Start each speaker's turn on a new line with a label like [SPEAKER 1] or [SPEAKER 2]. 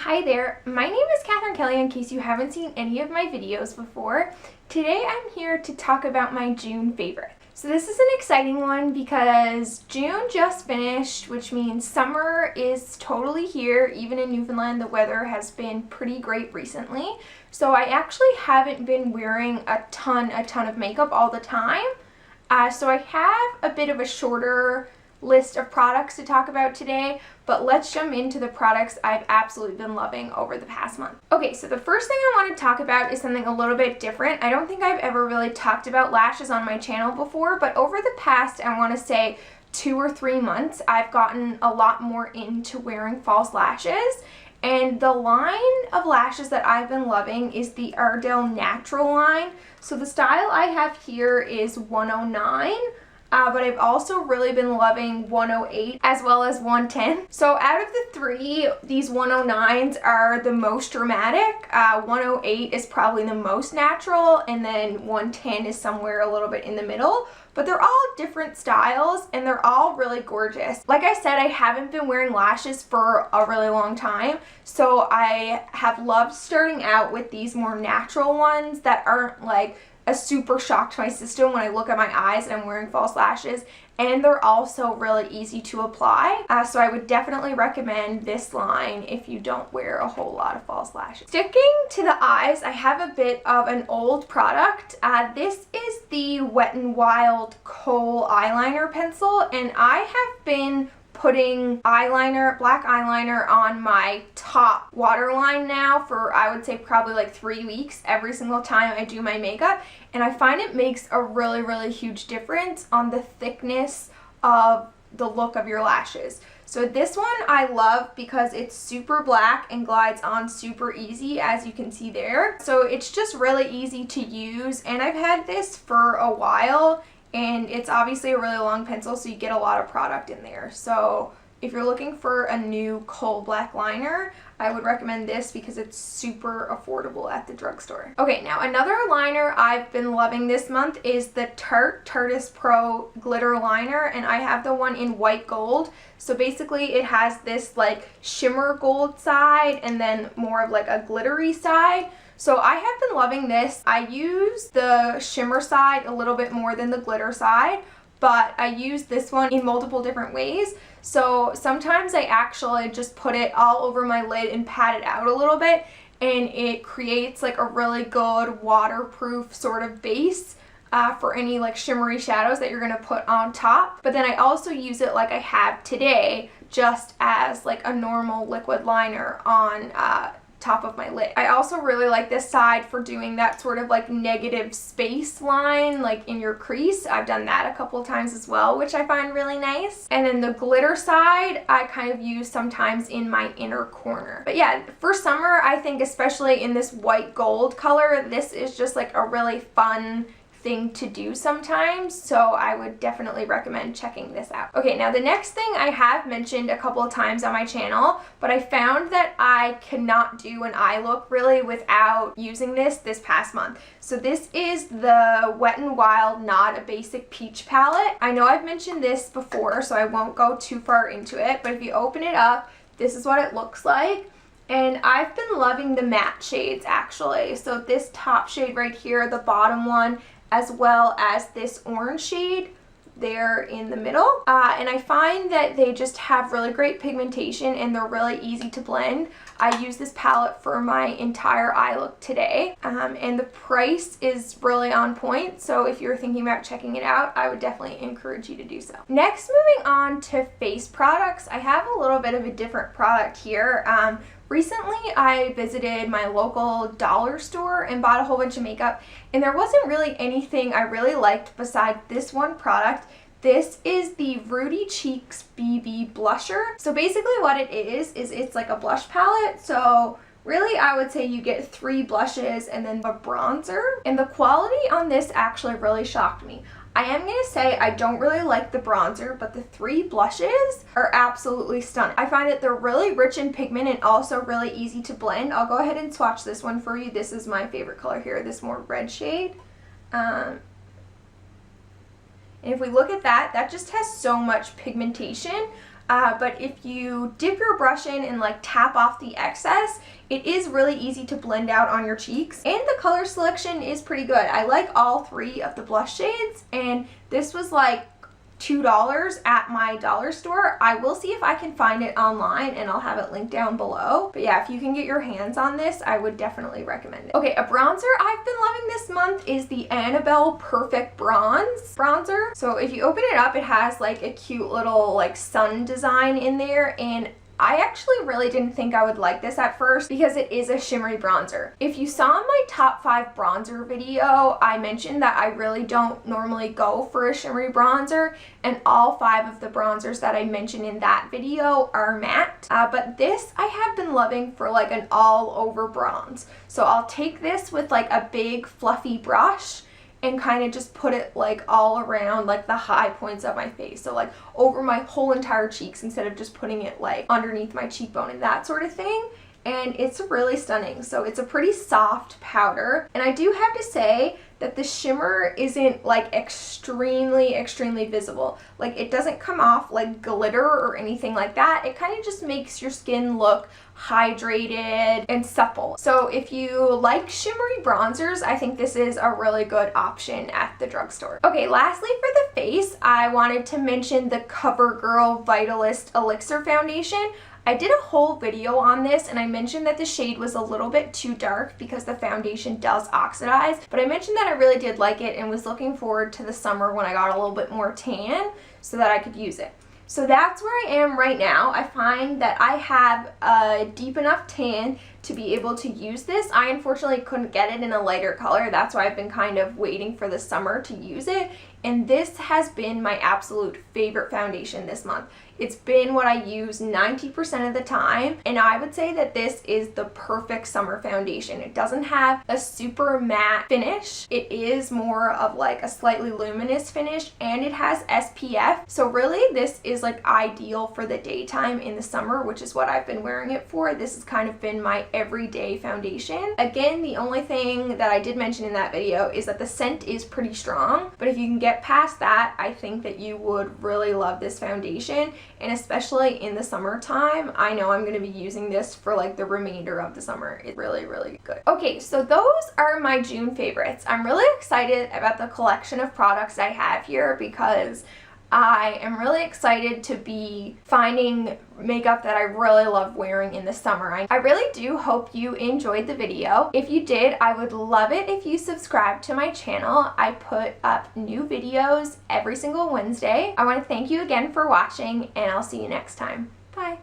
[SPEAKER 1] Hi there, my name is Catherine Kelly in case you haven't seen any of my videos before. Today I'm here to talk about my June favorite. So this is an exciting one because June just finished, which means summer is totally here. Even in Newfoundland, the weather has been pretty great recently. So I actually haven't been wearing a ton of makeup all the time. So I have a bit of a shorter list of products to talk about today, but let's jump into the products I've absolutely been loving over the past month. Okay, so the first thing I want to talk about is something a little bit different. I don't think I've ever really talked about lashes on my channel before, but over the past, I want to say 2 or 3 months, I've gotten a lot more into wearing false lashes. And the line of lashes that I've been loving is the Ardell Natural line. So the style I have here is 109. But I've also really been loving 108 as well as 110. So out of the three, these 109s are the most dramatic. 108 is probably the most natural, and then 110 is somewhere a little bit in the middle. But they're all different styles and they're all really gorgeous. Like I said, I haven't been wearing lashes for a really long time, so I have loved starting out with these more natural ones that aren't like a super shock to my system when I look at my eyes and I'm wearing false lashes, and they're also really easy to apply. So I would definitely recommend this line if you don't wear a whole lot of false lashes. Sticking to the eyes, I have a bit of an old product. This is the Wet n Wild Kohl eyeliner pencil, and I have been putting eyeliner, black eyeliner on my top waterline now for, I would say, probably like 3 weeks every single time I do my makeup, and I find it makes a really huge difference on the thickness of the look of your lashes. So this one I love because it's super black and glides on super easy, as you can see there. So it's just really easy to use, and I've had this for a while. And it's obviously a really long pencil, so you get a lot of product in there. So if you're looking for a new Kohl black liner, I would recommend this because it's super affordable at the drugstore. Okay, now another liner I've been loving this month is the Tarte Tarteist Pro Glitter Liner, and I have the one in white gold. So basically it has this like shimmer gold side and then more of like a glittery side. So I have been loving this. I use the shimmer side a little bit more than the glitter side, but I use this one in multiple different ways. So sometimes I actually just put it all over my lid and pat it out a little bit, and it creates like a really good waterproof sort of base for any like shimmery shadows that you're gonna put on top. But then I also use it like I have today, just as like a normal liquid liner on top of my lid. I also really like this side for doing that sort of like negative space line like in your crease. I've done that a couple times as well, which I find really nice. And then the glitter side I kind of use sometimes in my inner corner. But yeah, for summer, I think especially in this white gold color, this is just like a really fun thing to do sometimes, so I would definitely recommend checking this out. Okay, now the next thing I have mentioned a couple of times on my channel, but I found that I cannot do an eye look really without using this past month. So this is the Wet n Wild Not a Basic Peach palette. I know I've mentioned this before, so I won't go too far into it, but if you open it up, this is what it looks like. And I've been loving the matte shades actually. So this top shade right here, the bottom one, as well as this orange shade there in the middle. And I find that they just have really great pigmentation and they're really easy to blend. I use this palette for my entire eye look today. And the price is really on point, so if you're thinking about checking it out, I would definitely encourage you to do so. Next, moving on to face products, I have a little bit of a different product here. Recently, I visited my local dollar store and bought a whole bunch of makeup, and there wasn't really anything I really liked besides this one product. This is the Rudy Cheeks BB Blusher. So basically what it is it's like a blush palette. So really, I would say you get 3 blushes and then a bronzer. And the quality on this actually really shocked me. I am going to say I don't really like the bronzer, but the 3 blushes are absolutely stunning. I find that they're really rich in pigment and also really easy to blend. I'll go ahead and swatch this one for you. This is my favorite color here, this more red shade. And if we look at that, that just has so much pigmentation. but if you dip your brush in and like tap off the excess, it is really easy to blend out on your cheeks, and the color selection is pretty good. I like all 3 of the blush shades, and this was like $2 at my dollar store. I will see if I can find it online, and I'll have it linked down below. But yeah, if you can get your hands on this, I would definitely recommend it. Okay, a bronzer I've been loving this month is the Annabelle Perfect Bronze bronzer. So if you open it up, it has like a cute little like sun design in there, and I actually really didn't think I would like this at first because it is a shimmery bronzer. If you saw my top 5 bronzer video, I mentioned that I really don't normally go for a shimmery bronzer, and all 5 of the bronzers that I mentioned in that video are matte. But this I have been loving for like an all over bronze. So I'll take this with like a big fluffy brush and kind of just put it like all around like the high points of my face. So like over my whole entire cheeks instead of just putting it like underneath my cheekbone and that sort of thing. And it's really stunning. So it's a pretty soft powder. And I do have to say that the shimmer isn't like extremely visible. Like it doesn't come off like glitter or anything like that. It kind of just makes your skin look hydrated and supple. So if you like shimmery bronzers, I think this is a really good option at the drugstore. Okay, lastly for the face, I wanted to mention the CoverGirl Vitalist Elixir Foundation. I did a whole video on this, and I mentioned that the shade was a little bit too dark because the foundation does oxidize, but I mentioned that I really did like it and was looking forward to the summer when I got a little bit more tan so that I could use it. So that's where I am right now. I find that I have a deep enough tan to be able to use this. I unfortunately couldn't get it in a lighter color. That's why I've been kind of waiting for the summer to use it. And this has been my absolute favorite foundation this month. It's been what I use 90% of the time, and I would say that this is the perfect summer foundation. It doesn't have a super matte finish. It is more of like a slightly luminous finish, and it has SPF. So really this is like ideal for the daytime in the summer, which is what I've been wearing it for. This has kind of been my everyday foundation. Again, the only thing that I did mention in that video is that the scent is pretty strong, but if you can get past that, I think that you would really love this foundation. And especially in the summertime, I know I'm going to be using this for like the remainder of the summer. It's really good. Okay, so those are my June favorites. I'm really excited about the collection of products I have here because I am really excited to be finding makeup that I really love wearing in the summer. I really do hope you enjoyed the video. If you did, I would love it if you subscribe to my channel. I put up new videos every single Wednesday. I want to thank you again for watching, and I'll see you next time. Bye.